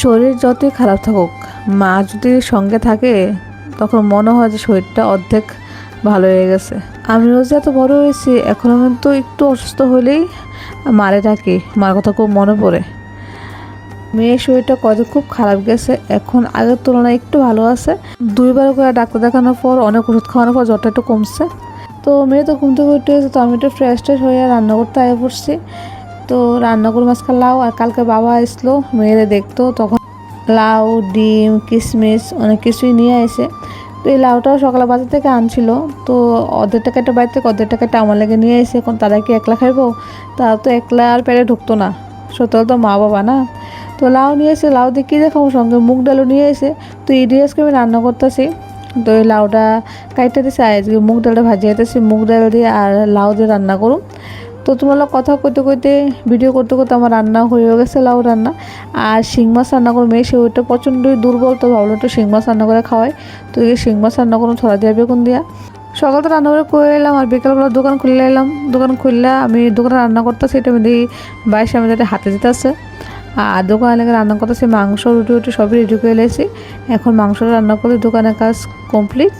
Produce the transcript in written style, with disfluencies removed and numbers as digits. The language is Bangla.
শরীর যতই খারাপ থাকুক, মা যদি সঙ্গে থাকে তখন মনে হয় যে শরীরটা অর্ধেক ভালো হয়ে গেছে। আমিও যে এত বড় হয়েছি এখনও কিন্তু একটু অসুস্থ হলেই মারে ডাকি, মার কথা খুব মনে পড়ে। মেয়ের শরীরটা খুব খারাপ গেছে, এখন আগের তুলনায় একটু ভালো আছে। 2বার করে ডাক্তার দেখানোর পর, অনেক ওষুধ খাওয়ানোর পর জ্বরটা একটু কমছে। তো মেয়ে তো ঘুম থেকে উঠে গেছে, তো আমি একটু ফ্রেশ হয়ে রান্না করতে আগে পড়ছি। তো রান্না করে মাঝখান লাউ, আর কালকে বাবা আসলো মেয়েরে দেখতো, তখন লাউ, ডিম, কিশমিশ অনেক কিছুই নিয়ে এসে। তো এই লাউটাও সকালে বাজার থেকে আনছিল, তো অর্ধেক টাকাটা বাইর থেকে অর্ধেক টাকাটা আমার লেগে নিয়ে এসে। এখন তারা কি একলা খাইবো? তারা তো একলা আর পেটে ঢুকতো না, সত্যি তো মা বাবা না। তো লাউ নিয়ে এসে, লাউ দিয়ে কী দেখাবো, সঙ্গে মুগ ডালও নিয়ে এসে। তো ইডি আজকে আমি রান্না করতেছি। তো এই লাউটা কাইটে দিয়েছি, আজকে মুগ ডালটা ভাজিয়ে দিয়েছি, মুগ ডাল দিয়ে আর লাউ দিয়ে রান্না করুন। তো তোমরা কথা কইতে কইতে, ভিডিও করতে করতে আমার রান্না হয়ে গেছে, লাউ রান্না। আর শিং মাছ রান্না করে, মেয়ে শরীরটা প্রচণ্ডই দুর্বল, তো ভাবলো একটু শিং মাছ রান্না করে খাওয়াই। তো এই শিং মাছ রান্না করুন ছড়া দিয়া বেগুন দিয়া। সকাল তো রান্না করে এলাম, আর বিকালবেলা দোকান খুলে এলাম। দোকান খুললে আমি দোকানে রান্না করতেছি, এটা আমি দেখি বাইশ আমি যাতে হাতে দিতে আছে। আর দোকানে লেগে রান্না করতেছি, মাংস রুটি সবই রেডি করে এলেছি। এখন মাংসটা রান্না করে দোকানের কাজ কমপ্লিট।